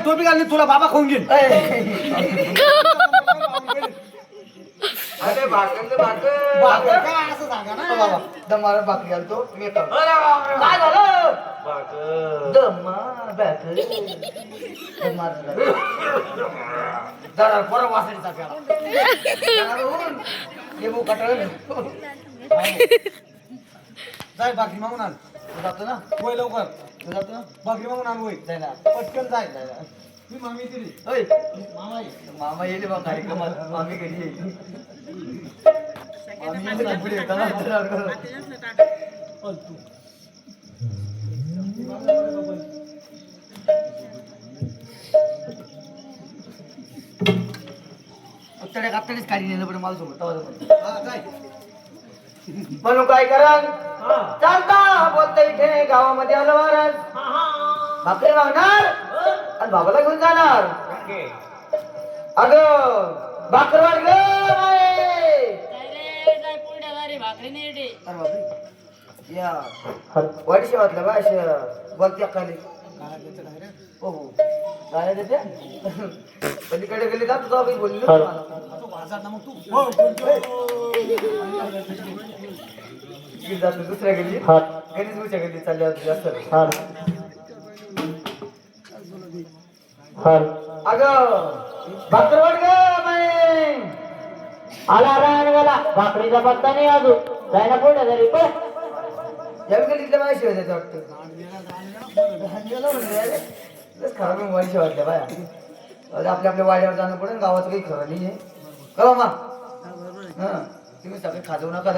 टोपी घाल तुला बाबा खाऊन घेईल. अरे भाकर भाकर काय असं सांगा ना बाबा. दमाला भाकर घालतो मी येतो. काय झालं? दमा भाकर जरा बरं वासायचा प्याला लिंबू कटाळ जाय भाकरी मागून आण. तू जातो ना वय लवकर तू जातो ना भाकरी मागून आण वय. जाय ना पटकन जाय. जाय मी मामी दिली ओय मामा ये. मामा येईल बा कार्यक्रमात मामी कधी येईल मामी येईल पुढे येताना तू उत्तड्या कापतानेच काढी नेलं पण मला सोबत काय म्हणून काय करा चालता बोलता इथे गावामध्ये आलं महाराज भाकरी मागणार आणि बाबाला घेऊन जाणार. अगं भाकर वाढ ग या वाडी शेवातल्या बा बोलत्या खाली हो हो गाड्या देते पलीकडे गेले का तुझा बोलली मग तू दुसऱ्या गेली गणेशच्या गेली चालल्या जास्त अगं भाकर वाढ ग आला रान गेला भाकरीचा पत्ता नाही अजून जायला पुढे तरी पण यावी गल्लीतल्या बाया शिवाय त्याचं वाटतं खराब वाडी शिवायच्या बाया आपल्या आपल्या वाड्यावर जाणं पडेल गावाचं काही खरं नाही आहे का मामा हा तुम्ही सगळे खाजवू नका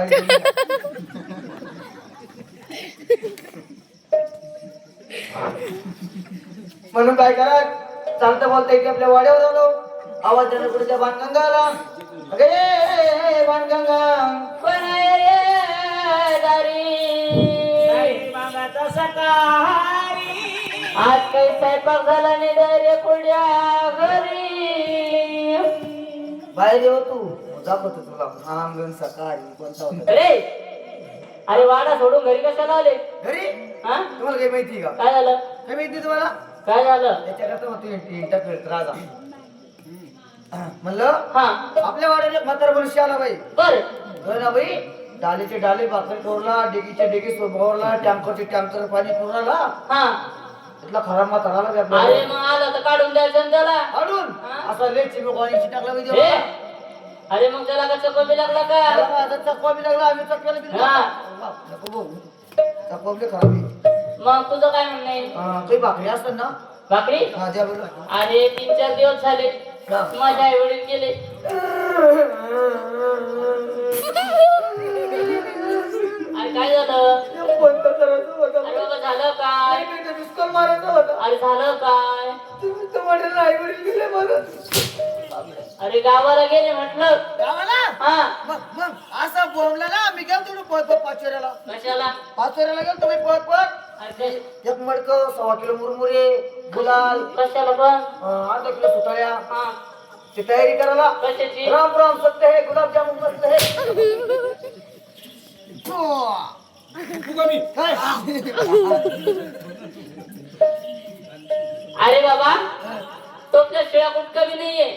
म्हणून काय करा चालता बोलता येते आपल्या वाड्यावर आलो आवाज देणं पुढे त्या बाणगंगा आला बाणगंगा आज काही स्वयंपाक झाला नाही रे कुड्या घरी बाहेर येऊ तू दाखवतो तुला आंगण सकाळी कोणता होता अरे वाडा सोडून घरी कशाला आले घरी हा तुम्हाला काही माहिती का काय झालं काय माहिती तुम्हाला काय झालं त्याच्याकरता होतो इंटा फिरत राजा म्हणलं हा आपल्या वाड्याला म्हातारा मनुष्य आला बाई बर ना बाई डालेचे डाले भाकर चोरला डेगीचे डेगी सोबवला टँकरचे टँकर पाणी पुरवला हा तिथला खरा म्हाताराला अरे मग आलं तर काढून द्यायचं ना त्याला काढून असा लेट चिमकवाणी टाकला बाई हे? देवा अरे मग त्याला कसं कमी लागला का त्याला माझा चकवा बी लागला आम्ही चकव्याला बी लागला. नको भाऊ चकवा बी खराब आहे. मग तुझं काय म्हणणं आहे काही भाकरी असतात ना भाकरी हा द्या बरं अरे 3-4 दिवस झाले माझ्या आई वडील गेले अरे काय झालं कोणतं करायचं होतं अरे बाबा झालं काय मिस्कॉल मारायचं होतं अरे झालं काय तुम्ही तर म्हणाल आई वडील गेले मला अरे गावाला गेले म्हटलं गावाला हा मग असं बोंबला ना मी गेलो थोडं पळत पाचोऱ्याला कशाला पाचोऱ्याला गेलो तुम्ही पळत अरे एक मडक 1.25 किलो मुरमुरे गुलाल कशाला पण अर्धा किलो सुताळ्या हा ती तयारी करायला कशाची राम राम सत्य हे गुलाबजामुन मस्त हे तू कमी काय अरे बाबा टोपल्या शिळा कुठका बी नाहीये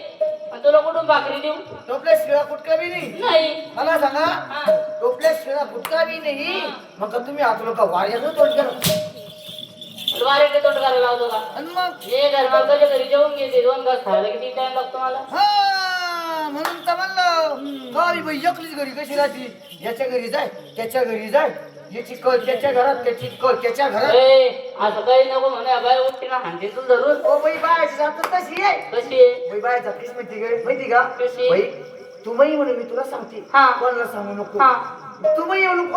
आणि तुला कुठून भाकरी देऊ टोपल्या शिळा कुटका बी नाही नाही मला सांगा हा. टोपल्या शिळा कुटका बी नाही मग तुम्ही आता लोक वाड्याचं तोंड करा वारेचे तोट करायला लावतो का आणि मग हे घरमालकाच्या घरी जेवून घेते 2 घास खायला किती टाइम लागतो मला हा म्हणून तर म्हणलं गावी बाई एकलीच घरी कशी राहती याच्या घरी जाय त्याच्या घरी जाय याची कळ त्याच्या घरात त्याची कळ त्याच्या घरात असं काही नको म्हणे बाय उठतीला हांडी तू धरून ओ बाई बायची जात कशी आहे कशी आहे बाई बाय जातीस माहिती का कशी? बाई तू बाई म्हणे मी तुला सांगते हा. कोणाला सांगू नको हा. तू बाई म्हणून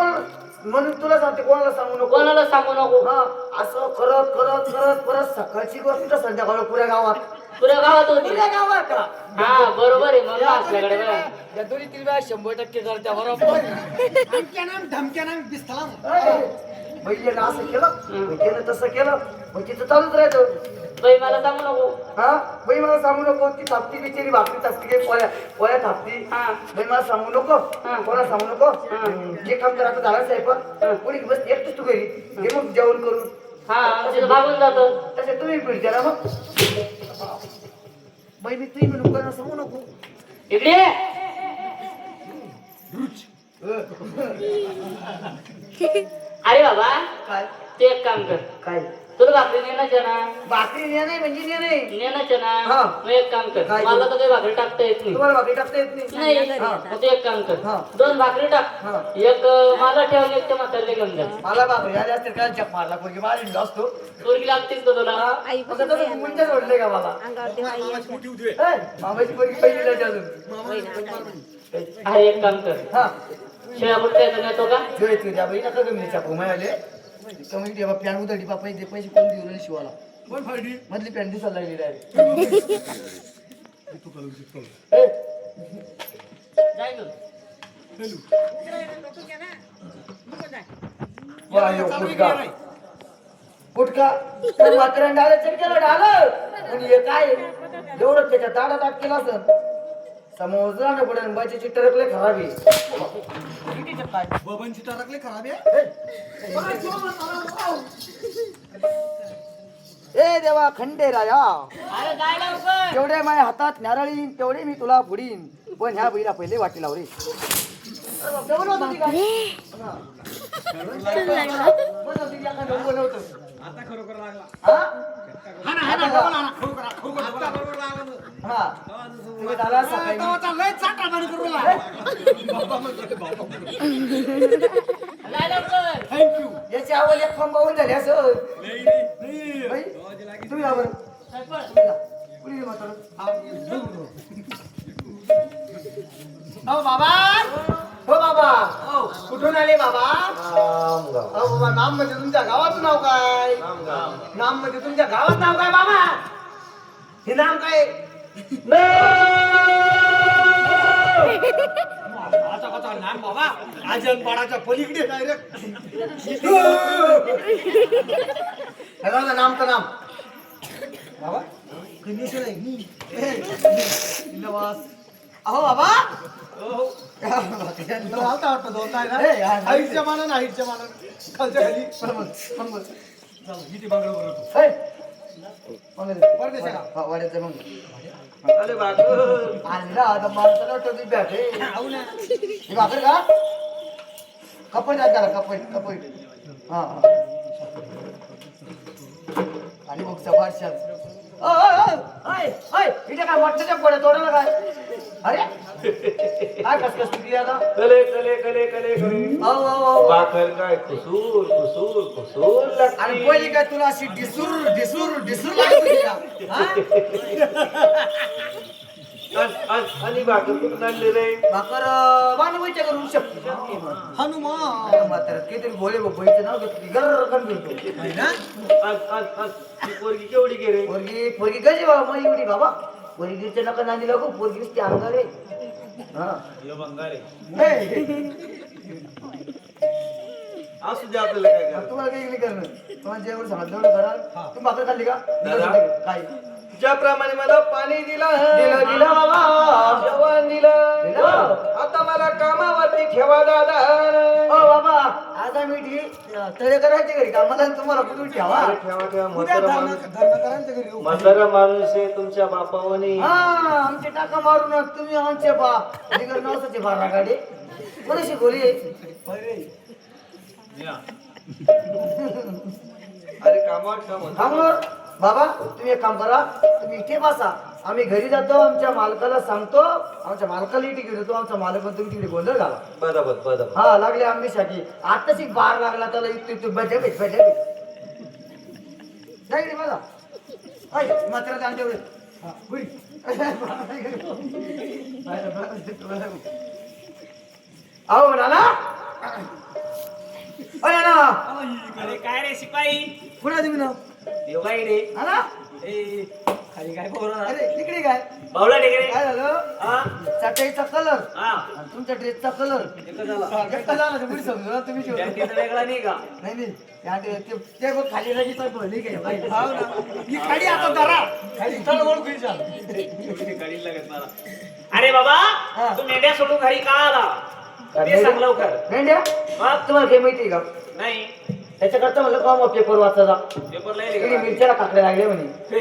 म्हणून तुला सांगते कोणाला सांगू नको कोणाला सांगू नको हा असं करत करत करत परत सकाळची गोष्ट संध्याकाळ पुऱ्या गावात पुऱ्या गावात होती पुऱ्या गावात का हा बरोबर आहे मग आपल्याकडे बघा. या दोन्ही 3 वेळा 100% करत्या बरोबर धमक्यानं दिसतला बैलीनं असं केलं मग त्यानं तसं केलं मग तिथं चालूच राहायचं. बाई मला सांगू नको. हा बाई मला सांगू नको ती थापती बिचारी भाकरी थापती काही पोळ्या पोळ्या थापती. हा बाई मला सांगू नको कोणा सांगू नको. जे काम तर आता झालं साहेब कोणी बस एकटंच तू घरी घे मग जेवण करून. हा तिथं भागून जातं. तसे तुम्ही पीठ द्या ना मग. बाई मी तुम्ही म्हणून कोणाला सांगू नको. इकडे ये. अरे बाबा काय ते एक काम कर. काय तुला भाकरी नेण्याच्या ना. भाकरी ने नाही म्हणजे ने नाही. नेण्याच्या ना. हा. मग एक काम कर. काय मला तर काही भाकरी टाकता येत नाही. तुम्हाला भाकरी टाकता येत नाही. नाही हा. मग तू एक काम कर. हा. 2 भाकरी टाक. हा. एक मला ठेवून एक ते म्हातारले घेऊन जा. मला भाकरी आली असते काय चप मारला कोणी मारीन असतो. पोरगी लागतेच का तुला. मग तसं मुंडे सोडले का मला ए, मामाची पोरगी पहिली नाही अजून. अरे एक काम कर. हा शेळ्या कुठे नेतो का. जोय तू द्या बाई नका गमी चापू आले कमी द्या पॅन उधळली बापा पैसे पैसे कोण देऊ रे शिवाला कोण फायडी मधली पॅन दिसायला लागली डायरेक्ट. जाय गं. गुटका गुटका तर मात्र डाळ चटकेला ढाल आणि हे काय एवढं त्याच्या दाडा ताट केला असं समोसा ना पडेल बायची टरकले खराब आहे. कितीचं काय बबनची टरकले खराब आहे. ए देवा खंडे राया अरे जाय लवकर. जेवढे माझ्या हातात नारळीन तेवढे मी तुला बुडीन पण ह्या बहिला पहिले वाटी लाव रे. आता खरोखर लागला. हा हा ना डबल आणा. खरोखर आता बरोबर लागला ना. हा तुम्ही झाला सकाळी आता लय चाटामारी करू जाय लवकर. थँक्यू. याची आवड एक फॉर्म पाहून झाली असं नाही बाई, तुम्ही या बरं सरपंच. तुम्ही जा. कुणी गेलं म्हातारं? हो बाबा. हो बाबा कुठून आले बाबा. हो बाबा नाम म्हणजे तुमच्या गावाचं नाव काय. नाम म्हणजे तुमच्या गावाचं नाव काय बाबा. हे नाम काय. आता नाम बाबा आजनपाडाच्या पलीकडे डायरेक्ट. नामचं नाम बाबा अहो बाबा आवता वाटतं दोन नाही ना. ए, हा, हाईटच्या मानानं हाईटच्या मानानं खालच्या खाली. किती बांगडं करतो. परदेशाला. वाड्याचं मग अरे बाबा. आणला आता माणसाला वाटतं तुम्ही बॅटे ही भाकर का कपड द्या त्याला कपड कपड हा आणि मग सफारशा इथे काय मोठ्याच्या पोड्या तोडायला काय अरे काय कस किती आता कले कले कले कले कले बाकर काय कुसूर कुसूर कुसूर आणि लागते. पहिली काय तुला अशी डिसूर डिसूर डिसूर लागली का आणि बाकर कुठून आणले रे. भाकर मानवायच्या करून शकते हनुमान. मात्र काहीतरी भोळे बाईचं नाव घेतली गर करून घेतो ती पोरगी केवढी गेले. पोरगी पोरगी कशी बाबा मग एवढी बाबा पोरगीच्या नका नांदी लागू पोरगी ती अंगारे हा बंगारे हे, असू दे आपल्याला काय करा. तुम्हाला काही नाही करणं तुम्हाला जेवढं सांगितलं तेवढं करा तुम्ही भाकर खाल्ली का काय ज्याप्रमाणे मला पाणी दिलं दिलं दिलं बाबा जेवण दिलं दिलं. आता मला कामावरती ठेवा दादा. ओ बाबा आता मी तळे करायचे घरी का मला तुम्हाला कुठून ठेवा ठेवा ठेवा उद्या म्हातारा माणूस धर्मकरांच्या घरी येऊ. म्हातारा माणूस आहे तुमच्या बापावनी. हा आमचे टाका मारून तुम्ही आमचे बा निघर नवसाचे बारा गाडी कोणी शिकवली अरे कामावर ठेवा. थांबवर बाबा तुम्ही एक काम करा तुम्ही इथे बसा आम्ही घरी जातो आमच्या मालकाला सांगतो आमच्या मालकाला इथे घेऊन येतो आमचा मालक पण तुम्ही तिकडे गोंधळ घाला बरोबर बरोबर. हा लागले आंबे शाकी आताच एक बार लागला त्याला इथे बजे बजे नाही मला मात्र त्यांच्या अहो म्हणाला अरे काय रे शिपाई. कुणा तुम्ही ना देव काय रे. आला ए, खाली काय पोरं अरे तिकडे काय बावला टेकडे काय झालं हा चटईचा कलर हा आणि तुमच्या ड्रेसचा कलर एकच झाला एकटा झाला तर पुढे समजू ना तुम्ही शिवला. बँकेचा वेगळा नाही का नाही नाही ते बघ खाली राहायची भरली काय बाई. हाव ना ही खाली आता धरा खाली चढ ओळखू चाल गाडीला लागत मला. अरे बाबा हा. तू मेंढ्या सोडून घरी का आला ते सांग लवकर. मेंढ्या मग तुम्हाला काही माहिती का नाही त्याच्याकरता म्हणलं का पेपर वाचायचा पेपर तिने नाही मिरच्याला काकडे लागले म्हणे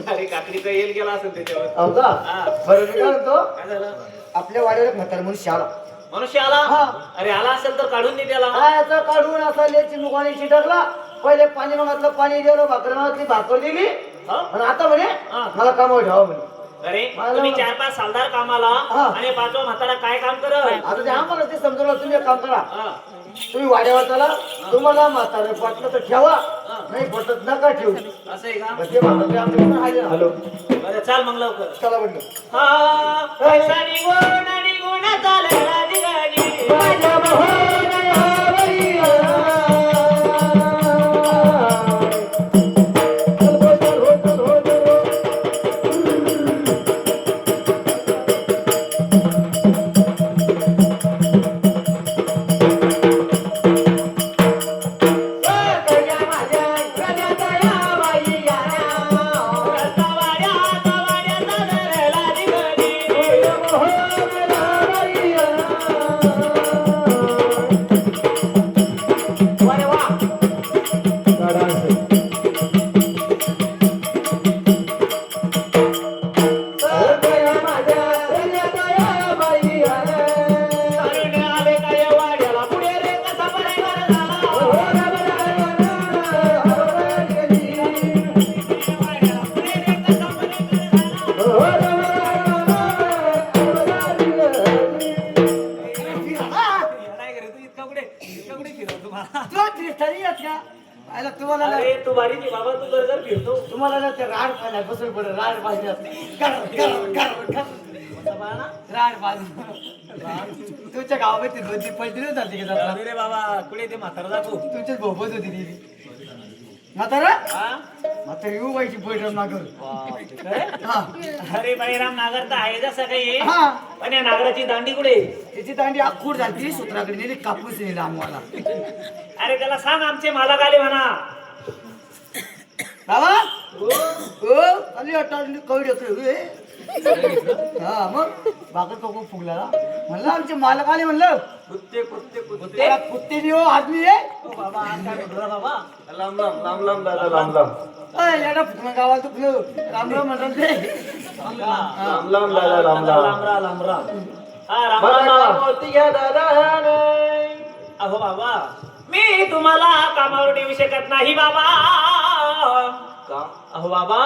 अरे काकडीचा येल गेला असेल त्याच्यावर हो का हा. बरं मी काय म्हणतो काय झालं आपल्या वाड्याला म्हातार मनुष्य आला मनुष्य आला हा. अरे आला असेल तर काढून दे त्याला याचा काढून असा लेची मुखाने चिटकला पहिले पाणी मागितलं पाणी दिलं भाकर मागितली भाकर दिली हा? आणि आता म्हणे हा. मला कामावर ठेवा म्हणे अरे मला- तुम्ही 4-5 सालदार कामाला हा. आणि 5वा म्हातारा काय काम करत आता ते आम्हाला ते समजलं तुम्ही एक काम करा हा. तुम्ही वाड्यावर चला तुम्हाला म्हातारे पटलं तर ठेवा नाही पटत नका ठेवू असं आहे का ते म्हातारे आमच्याकडे राहिले ना. हॅलो बरं चाल मग लवकर चला म्हटलं हा पैसा निघून चालला दिगाजी. तुला ड्रेस तरी येत का आयला तुम्हाला ना- अरे तू बारी बाबा तू घर फिरतो तुम्हाला ना ते राड खायला बसून पडेल राड पाहिजे राड पाहिजे तुमच्या गावामध्ये 2-3 पलटी नाही चालते का जत्रा? रे बाबा कुठे ते म्हातारा जातो तुमच्याच भोपत होती ती म्हातारा हा? म्हातारा येऊ व्हायची पैठण नागर बापरे, काय? हा अरे बाईराम नागर तर आहे जसं काही हा पण या नागराची दांडी कुठे त्याची दांडी आखूड झाली सूत्राकडे नेली कापूस नेला आम्हाला अरे त्याला सांग आमचे मालक आले म्हणा बाबा हो आली अटावली कवडी होते हा मग बाकर तो खूप फुगला ना. म्हणलं आमचे मालक आले म्हणलं कुत्ते कुत्ते कुत्ते त्याला कुत्ते नाही हो आदमी आहे बाबा आज काय म्हणतो बाबा लांब लांब लांब लांब दादा लांब लांब अय, याला फुकणं गावाला दुखलं राम राम म्हणतात ते लांब लांब दादा लांब लांब लांबरा लांबरा हा राम मला राम बाबा. कामावरती घ्या दादा अहो बाबा मी तुम्हाला कामावर ठेवू शकत नाही बाबा का अहो बाबा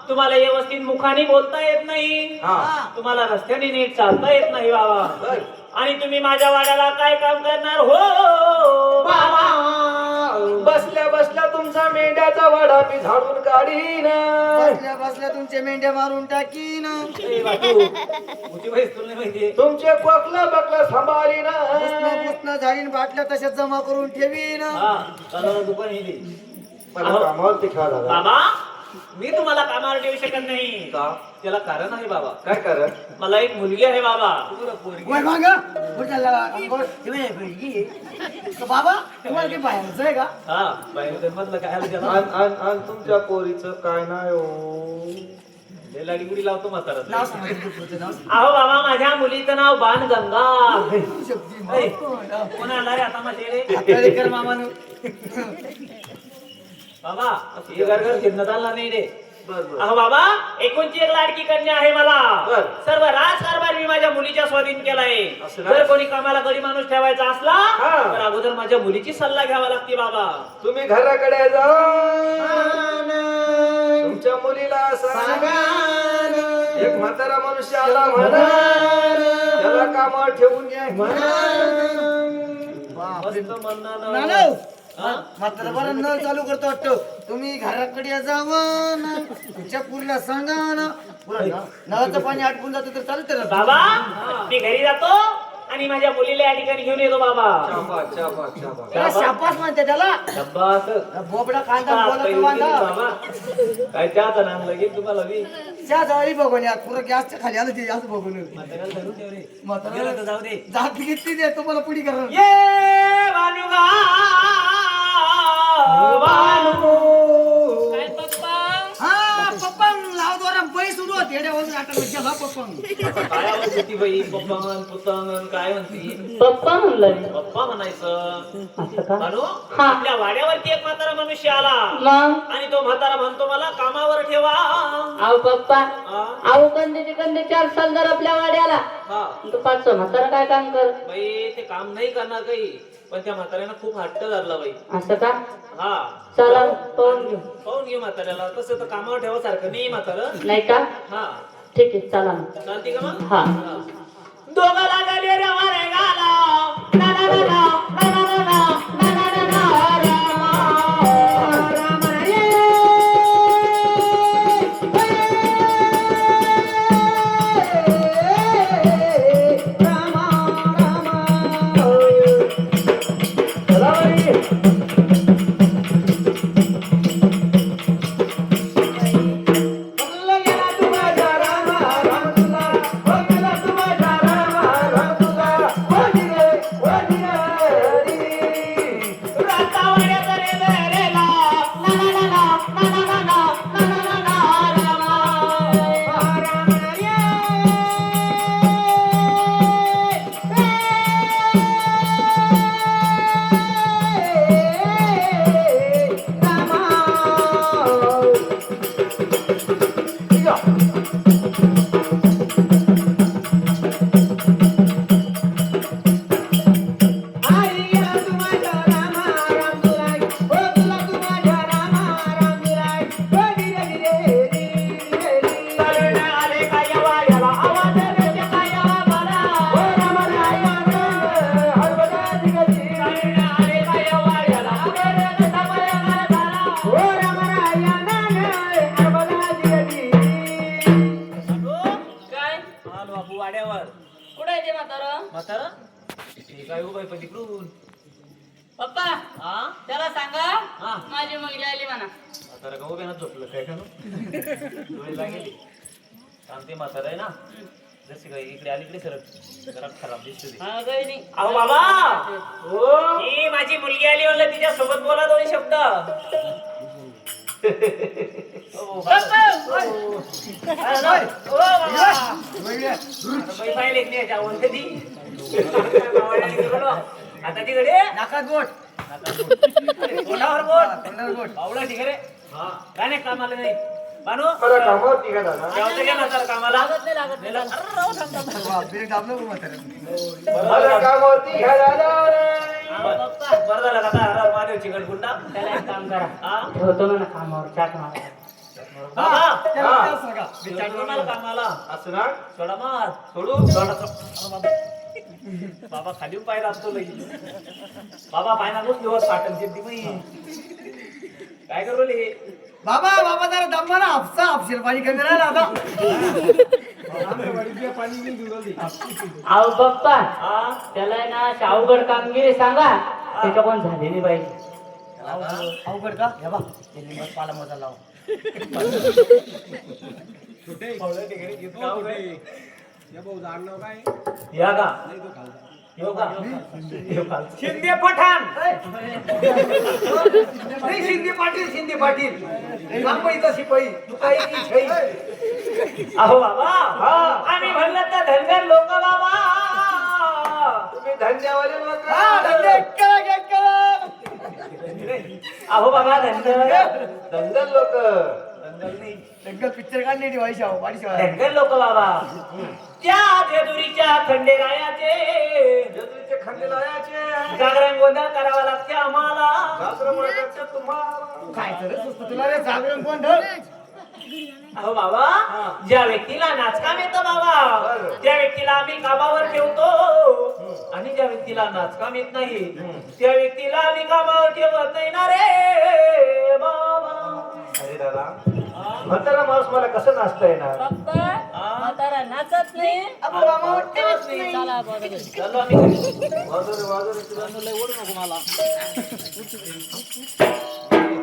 तुम्हाला व्यवस्थित मुखाने बोलता येत नाही हा तुम्हाला रस्त्याने नीट चालता येत नाही बाबा बर. आणि तुम्ही माझ्या वाड्याला काय काम करणार हो बाबा बसल्या बसल्या तुमचा मेंढ्याचा वाडा मी झाडून काढीन बसल्या बसल्या तुमचे मेंढ्या मारून टाकीन ए बापू, मोठी बाईस तुला नाही माहितीये तुमचे कोकला बकला सांभाळीन पुसणं झाडीन बाटल्या तशाच जमा करून ठेवीन हा चला दुकान हे दे. मला कामावरती खा दादा बाबा मी तुम्हाला कामावर ठेवू शकत नाही का त्याला कारण आहे बाबा काय कारण मला एक मुलगी आहे बाबा वय माग बाबा तुम्हाला काही बाहेरच आहे का हा बाहेर मधलं काय आलं त्याला आणि तुमच्या पोरीचं काय नाही हो लय लाडीगुडी लावतो म्हातारा नाव सांगायचं पुढचं नाव अहो बाबा माझ्या मुलीचं नाव बाणगंगा शक्ती ऐ, कोण आला रे आता माझे हाताळेकर मामानं बाबा हे घर घर फिरणं चालणार नाही रे बर बर अहो बाबा एकोणची एक लाडकी कन्या आहे मला बर. सर्व राजकारभार मी माझ्या मुलीच्या स्वाधीन केलाय असं ना? जर कोणी कामाला गडी माणूस ठेवायचा असला हा. तर अगोदर माझ्या मुलीची सल्ला घ्यावा लागते बाबा तुम्ही घराकडे जा तुमच्या मुलीला सांगा एक म्हातारा मनुष्य आला म्हणा त्याला कामावर ठेवून घ्या म्हणा मस्त म्हणणं ना. नानव मात्र बरं नळ चालू करतो वाटतं तुम्ही घराकडे जावं ना तुमच्या पुरीला सांगा ना पुरा नळाचं पाणी आटकून जातं तर चालतं ना बाबा मी घरी जातो आणि माझ्या मुलीला या ठिकाणी घेऊन येतो बाबा. त्याला शाबास म्हणते त्याला. शाबास. बोबडा कांदा बोलत बांधा. बाबा काय चहाचं नाम लगेच तुम्हाला बी. त्या जवळी बघून या पुरं गॅसच्या खाली आलं ते जास्त बघून म्हाताऱ्याला जाऊ दे. जात घेतली ते तुम्हाला पुढी करा. ये भानुगा भानु. काय पप्पा हा पप्पंग लाव द्वारा बैस उडू येड्या वरून आटलं गेला पप्पंग. काय आवडत होती बाई पप्पा पुतंग काय म्हणती. पप्पा म्हणलं पप्पा म्हणायचं. असं का भानु हा. आपल्या वाड्यावरती एक म्हातारा मनुष्य आला मग आणि तो म्हातारा म्हणतो मला कामावर ठेवा. आहो पप्पा हा? आहो कंदे 4 साल जर आपल्या वाड्याला हा तो 5 म्हातारा काय काम कर बाई ते काम नाही करणार काही पण त्या म्हाताऱ्यानं खूप हट्ट धरला बाई. असं का हा चला पाहून घेऊ पाहून घे म्हाताऱ्याला. तसं तर कामावर ठेवासारखं नाही म्हातारं. नाही का हा ठीक आहे चला मग. चालते का मग. हा दोघं लागले रे वारे गाला. ना ना ना ना ना ना ना ना ना ना ना रामा रामा रे. रामा रामा चला बाई. काय आलो बापू वाड्यावर. कुठे आहे ते म्हातारा म्हातारा हे काय उभा आहे पण तिकडून. पप्पा हा त्याला सांगा हा. माझी मुलगी आली म्हणा. म्हातारा का उभ्यानं झोपलं काय का डोळे लागेल. काम ते म्हातारा आहे ना जशी काय इकडे अलीकडे सरक जरा खराब दिसतो ते. हा काही नाही अहो बाबा ही माझी मुलगी आली म्हणलं तिच्या सोबत बोला 2 शब्द. ओ बाबा. ओ बाबा. बाई पाहिले नाही याच्या आवडते ती. आता तिकडे नाकात बोट कोणावर बोट तोंडावर बोट पावला ठीक रे. काय नाही कामाला नाही बानू मला कामावरती का दादा? जेवतं का म्हातारा कामाला. लागत नाही लागत नेला. अर्र, राहू थांब, थांब, थांब. बिल दाबलं का म्हाताऱ्यानं? मला कामावरती घ्या दादा. बरं झालं का आता हरार महादेव चिकटगुंडा. त्याला एक काम करा हा ठेवतो ना कामावर चाट मारा. बाबा त्याला हा. त्याला सांगा. मी चाटून मला कामाला असं ना सोडा मार सोडू सोडा बाबा खाली पाय दाबतो लगी. बाबा पाय ना दिवस पाटण ती मी काय करू रे. बाबा बाबा जरा दम्मा ना हापसा हापशील पाणी कमी राहिला आता. आहो पप्पा हा त्याला आहे ना अशी अवघड कामगिरी सांगा त्याच्या कोण झाली नाही पाहिजे. अवघड का हे बा ते लिंबात पाला मोजा लाव. या का येऊ का शिंदे पठाण. नाही, शिंदे पाटील मुंबईचा शिपाई तू काही अहो बाबा आम्ही म्हणलं तर धनगर लोक बाबा. तुम्ही धंद्यावाले लोक. हा, धंदे करा, घे, करा. अहो बाबा धनगर धंदल लोक. धनगर नाही एकदा पिक्चर काढली वाईशाव वाडीशाव. धनगर लोक बाबा. त्या जेजुरीच्या खंडेरायाचे जत्रेचे खंडे लायाचे जागरण गोंधळ करावा लागते आम्हाला. शास्त्रमुळे तुम्हाला काय तर सुस्त तुला रे जागरण कोण धर. अहो बाबा ज्या व्यक्तीला नाचकाम येतं बाबा त्या व्यक्तीला आम्ही कामावर ठेवतो आणि ज्या व्यक्तीला नाचकाम येत नाही त्या व्यक्तीला आम्ही कामावर ठेवत नाही ना रे बाबा. अरे दादा म्हातारा माणूस मला कसं नाचता येणार? पप्पा हा? म्हातारा नाचत नाही अबो मामा वाटतच नाही. चला बघा चाललो आम्ही घरी. लय ओढू नको मला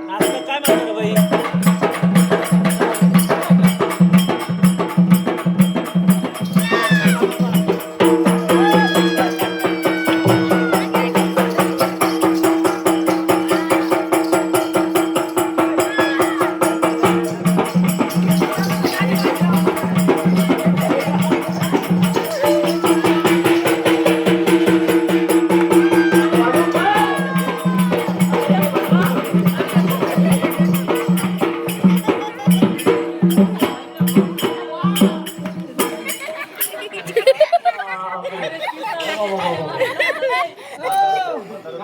नाचलं काय म्हणतो रे बाई?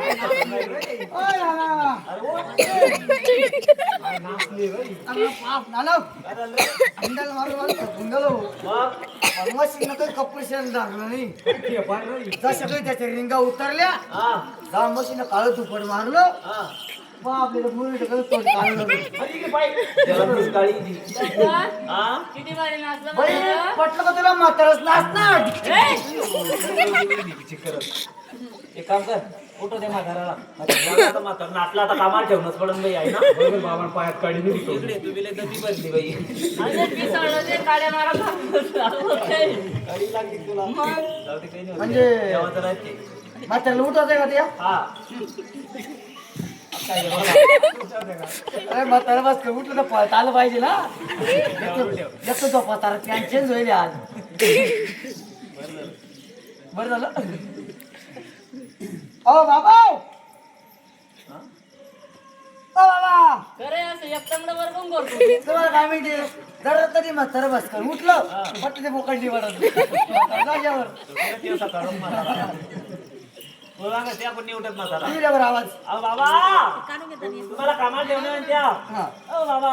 ओय नाना. अरे बाप नाना. अंडाला मारून मारून थकून गेलो. मग मशीन काही कपडे लागलं नाही. जसं काही त्याच्या रिंगा उतरल्या हा जा मशीन काळं तुपड मारलं हा आपल्याला मुली तोंड काढलं त्याला मीच काळी दी. हा किती बारी नाचलं बाई म्हातारं? पटलं का तुला म्हातारच नाचणार एक काम कर उठो दे म्हाताराला. आता म्हातारा नाचला आता कामाला ठेवणंच पडून बाई आहे ना. बाबा पायात काढी नाही इकडे तू बिले दती भरली बाई. अरे पिसाळलं ते काड्या मारा होते. काळी लागली तुला. जाऊ दे काही नाही होत. म्हणजे देवाचं राज्य. म्हातारला उठवते का त्या हा अरे म्हातारा बस का उठलं तर पळत आलं पाहिजे ना एकटं तो म्हातारा पॅन्ट चेंज होईल आज बरं झालं ओ बाबा ओ बाबा खरे असं एक चांगलं वर पण करतो तुम्हाला काय माहिती जरा तरी म्हातारा बस कर उठलं म्हटलं ते बोकडली जागेवर दिवस काढून म्हातारा बोला ना त्या पण नाही उठत म्हातारा. दिल्यावर आवाज अहो बाबा तुम्हाला कामाला ठेवणे त्या. हा ओ बाबा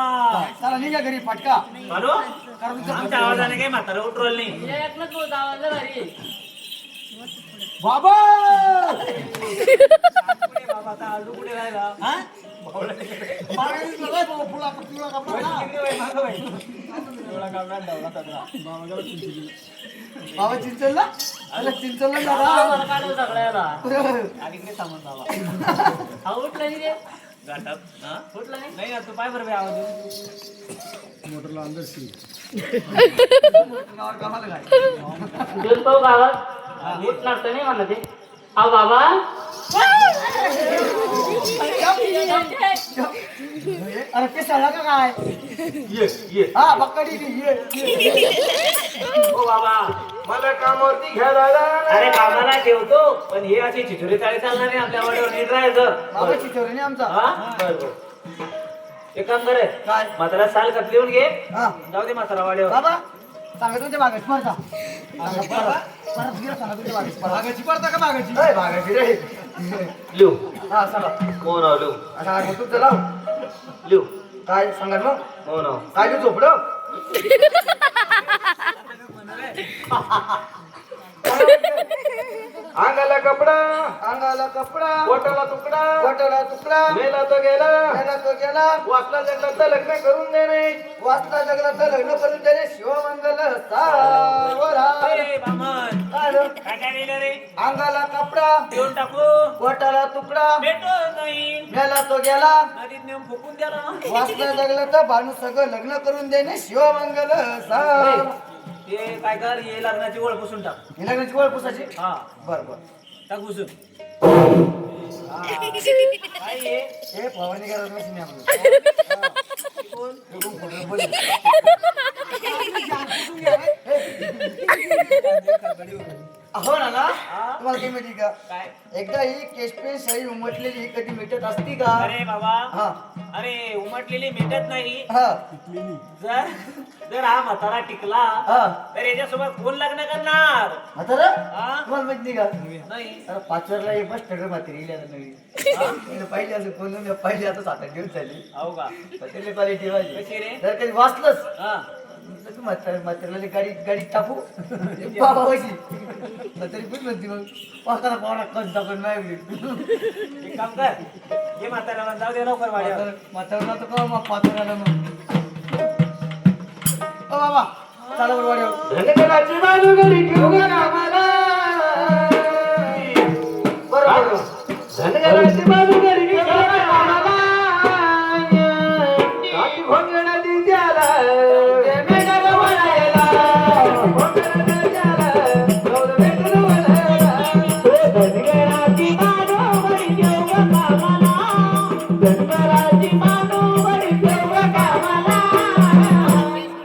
चला निघा घरी फटका म्हणू कारण तुमचं आमच्या आवाजाने काही म्हातारा उठवलं नाही. एकच बोलतो आवाज भारी बाबा बाबा आता आलू कुठे राहिला हा? मागे दिसलं काय बाबा, फुला फुला कापला ना. बाबा चिंचलला अरे चिंचलला दादा मला काढून सगळ्याला आणि इकडे सामान बाबा हा उठलं नाही रे गाठात हा उठलं नाही नाही ना तू पाय बरं बे आवाज देऊन. नावावर कामाला काय घेऊन पाहू गावात उठणार तर नाही म्हणा ते. अहो बाबा अरे ते सळा का काय ये ये हा बक्कडी ये ओ बाबा मला कामावरती घ्यायला अरे कामाला ठेवतो पण हे अशी चिचुरी चाळी चालणार नाही आपल्या वाड्यावर नीट राहायचं. बाबा चिचोरी नाही आमचा हा बरं बरं एक काम करे काय म्हातारा साल कप लिहून घे हा जाऊ दे म्हातारा वाड्यावर. बाबा सांगा तुमच्या मागाची पडता परत गिरा सांगा तुमच्या मागाची पडता का मागाची मागाची रे लिहू हा सांगा हो नाव लिहू आता मग तुमचं लाव लिहू काय सांगा मग हो नाव काय घेऊन झोपलं अंगाला कपडा अंगाला कपडा पोटाला तुकडा वाटाला तुकडा मेला तो गेला गेला तो गेला वाचला जगला तर लग्न करून देणे वाचला जगला तर लग्न करून देणे शिवमंगल सावरा ए, बामण काय झालं? काय काय लिहिलं रे अंगाला कपडा देऊन टाकू वाटाला तुकडा भेटो नाही गेला तो गेला नदीत नेऊन फुकून द्याला. वाचला जगला तर भानू सगळं लग्न करून देणे शिवमंगल सावरा ते काय कर ये लग्नाची ओळ पुसून टाक. ही लग्नाची ओळख पुसायची हा बर बर टाक पुसून. काय ये हे फवारणी करायला मशीन आहे आपलं. कोण? हे कोण खोटं बोललं? हो ना ना तुम्हाला काही माहिती का काय एकदा ही केशपेन सही उमटलेली ही कधी मिटत असती का अरे बाबा हा अरे उमटलेली मिटत नाही. हा जर जर हा म्हातारा टिकला हा तर याच्यासोबत कोण लग्न करणार. म्हातारा हा? तुम्हाला माहिती नाही का नाही अरे पाचवरला एक बस ठगर मात्र येईल आता नवीन पाहिजे असं कोण मी पाहिजे आता 7-8 दिवस झाले हो का त्याला क्वालिटी पाहिजे कशी रे जर कधी वाचलंच हा म्हाताऱ्याला गाडी टाकू बाबा कशी तरी पण म्हणते मग पाकाला पावडा कस टाकून नाही एक काम कर हे म्हाताऱ्याला जाऊ दे लवकर वाड्यावर. म्हाताऱ्याला तर का मग पात्राला मग ओ बाबा चाला बरं वाड्यावर. धनगराची बालुगडी घेऊ ग कामाला. बरोबर. धनगराची बालुगडी घेऊ ग कामाला. काठी भोंगणा दी त्याला. मेघाला वळायला. भोंगणा दी त्याला. गौर मेघाला वळायला. धनगराची बालुगडी घेऊ ग कामाला. धनगराची बालुगडी घेऊ ग कामाला.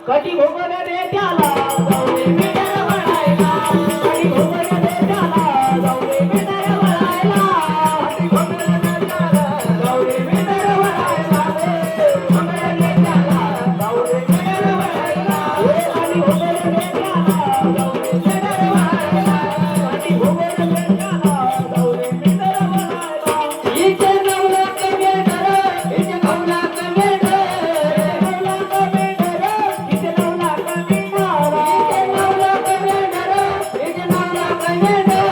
काठी भोंगणा दे त्याला. गौर मेघाला वळायला. काठी भोंगणा दे त्याला. गौर मेघाला वळायला. काठी भोंगणा दे त्याला. गौर मेघाला वळायला. भोंगणा दे त्याला. गौर मेघाला वळायला. काठी भोंगणा दे त्याला. गौर मेघाला वळायला. काठी भोंगणा दे त्याला. गौर मेघाला वळायला. इथे नवलात मेढर. इथे नवलात मेढर. नवलात मेढर. इथे नवलात मेढर. इथे नवलात मेढर. इथे नवलात मेढर.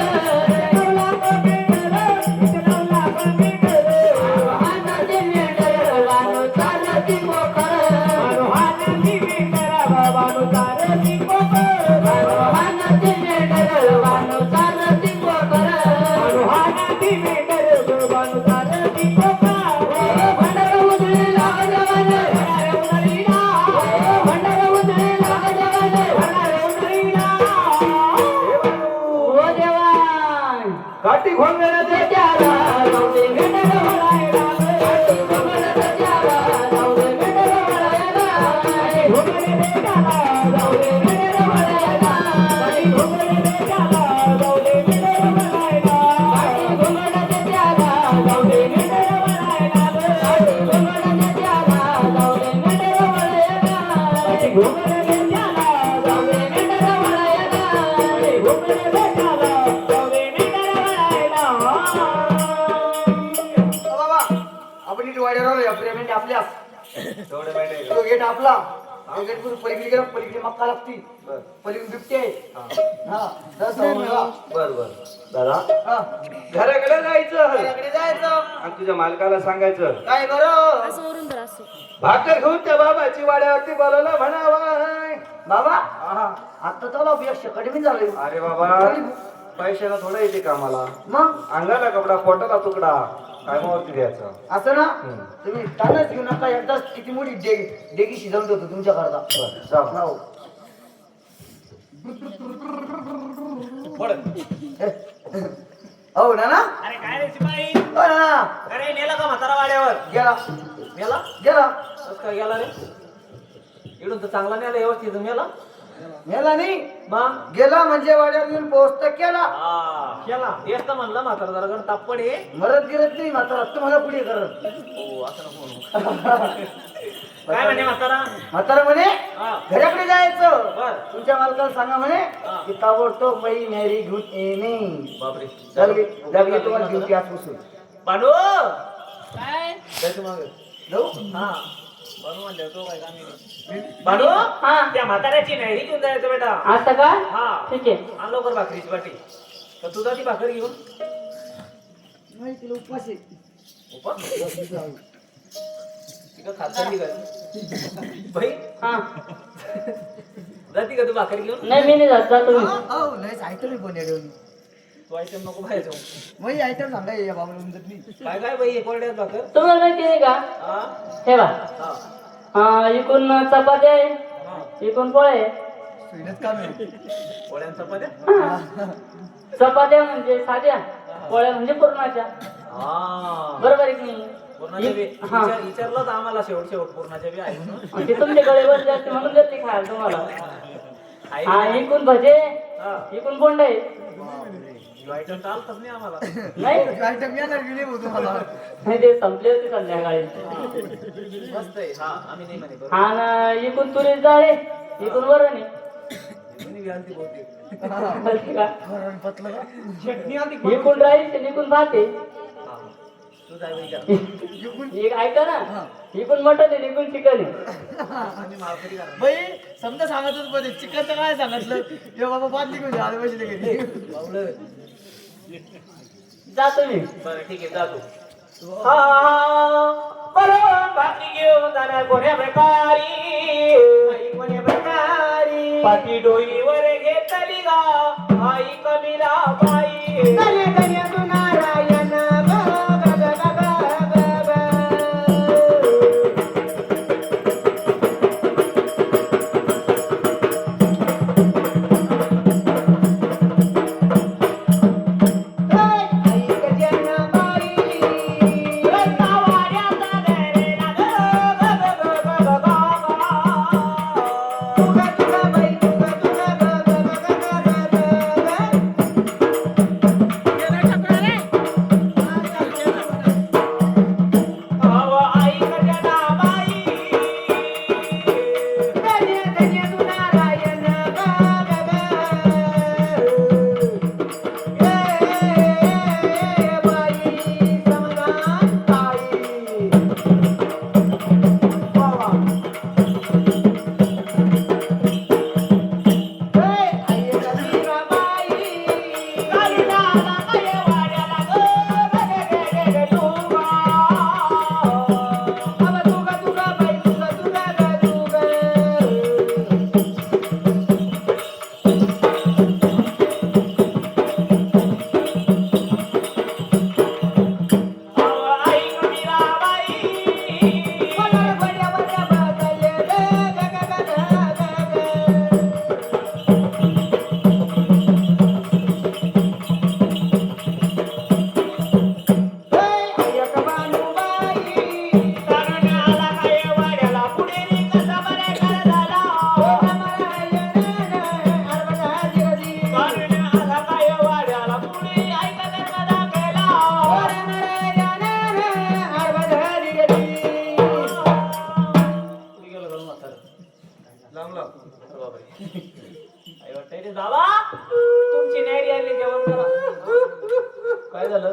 नवलात मेढर. इथे नवलात मेढर. वाहनाची मेढर. वाहनो चालती मोकर. वाहनाची मेढर. वाहनो चालती मोकर. वाहनाची मेढर. वाहनो चालती मोकर. वाहनाची मेढर. वाहनो चालती मोकर. भंडार उधळीला जवान. भंडार उधळीला. भंडार उधळीला जवान. भंडार उधळीला. ओ देवान. काठी घोंगण दे त्याला. गौरी मेढर वळायला. काठी घोंगण दे त्याला. गौरी मेढर वळायला. काठी घोंगण दे त्याला. गौरी मेढर वळायला. काठी घोंगण दे त्याला. गौरी मेढर वळायला. काठी घोंगण दे त्याला. गौरी मेढर वळायला. काठी घोंगण दे त्याला. गौरी मेढर वळायला. काठी घोंगण दे त्याला. गौरी मेढर वळायला. काठी घोंगण दे त्याला. गौरी मेढर वळायला. अ बाबा आपण इथे वाड्यावर आलोय. प्रेमाने आपल्यास तो गेट आपला. तो गेट पुढे पलीकडे गेला. पलीकडे मक्का लागती. पलीकडे बिबटे आहे. हा दस मुलगा. बर बर दादा हा घराकडे जायचं घराकडे जायचं. आणि तुझ्या मालकाला सांगायचं काय बरं असं वरून तर असं भाकर घेऊन त्या बाबाची वाड्यावरती बोलवलं म्हणावा. बाबा आता चला एकशे कमी झाले. अरे बाबा पैशाला थोडं येते कामाला. मग अंगाला कपडा पोटाला तुकडा कामावरती द्यायचा. असं ना तुम्ही तानच घेऊ नका. एकदाच किती मोठी डेगी शिजवून देतो तुमच्याकरता. हो. हो ना ना. अरे काय रे शिपाई? हो ना ना. अरे नेला का म्हातारा वाड्यावर? गेला मेला? गेला कसं काय गेला रे? इकडून तर चांगला नेला व्यवस्थित. मेला? गेला नाही. मग? गेला म्हणजे वाड्यावर येऊन पोहोचता केला. हा केला. तेच तर म्हणलं म्हातारा जरा गण तापड आहे. मरत गिरत नाही म्हातारा. तुम्हाला पुढे करत हो असं नको म्हणू. काय म्हणे म्हातारा? म्हातारा म्हणे हा. घराकडे जायचं. बर. तुमच्या मालकाला सांगा म्हणे हा. की ताबडतोब बाई न्यारी घेऊन येणे. बापरे. लागली तुम्हाला घेऊन ती आजपासून. बांडू काय जायचं मग. जाऊ. हा बांडू म्हणलं तो काय काम नाही. बांडू त्या म्हाताऱ्याची नाही घेऊन जायचं बेटा. असं का? हा ठीक आहे. आण लवकर भाकरीची वाटी. तर तुझा ती भाकर घेऊन नाही तिला उपवास आहे. तिकडं खात चालली का? बाई हा जाती का तू भाकर घेऊन? नाही मी नाही जात. जा तुम्ही. हो लयच ऐकलं मी पण येऊन. तू आयटम नको बाहेर जाऊ. मग आयटम सांगा या बाबाला उमजत नाही. काय काय बाई कोरड्यात भाकर? तुम्हाला माहिती नाही का? हा हे बा हा इकून चपाती आहे. हा. इकून पोळे. सुईनच काम आहे. पोळ्यांचा चपात्या? चपात्या म्हणजे साध्या. पोळ्या म्हणजे पूर्णाच्या. हा बरोबर आहे की नाही? पूर्णाच्या बी हा. विचारलं तर आम्हाला शेवट पूर्णाच्या बी आहे म्हणून. ते तुमच्या गळेवर जास्त म्हणून देते खायला तुम्हाला. आहे हा ना? इकून भजे. हा. इकून बोंड आहे. आयटम चालतच नाही आम्हाला. नाही आयटम येणार की नाही भाऊ तुम्हाला. नाही, ते संपले होते संध्याकाळी. मस्त आहे. हा आम्ही नाही म्हणे हा ना. इकून तुरीच डाळ आहे. इकून वरण आहे. बरोबर घालते बहुतेक. माहिती का? वरण पतलं का? चटणी आधी इकून राईस आणि इकून भात आहे. हा. तू जाय बाई. एक ऐका ना. इकून मटन आहे इकून चिकन आहे. आम्ही मालकरी करा. बाई समजा सांगत होत पण चिकनचं काय सांगितलं. ये बाबा बादली घेऊन आले बसले घरी. बावलं. जा तुम्ही. बरं ठीक आहे जा तू. हा बरोबर भाकरी घेऊन जाणार कोण्या प्रकारी. कोण्या प्रकारी पाठी डोईवर घेतली गा आई कमिला बाई धन्य धन्य तू नारायण ग ग ग ग ग ग. बाबा तुमची नॅडी आली जेवण करा. काय झालं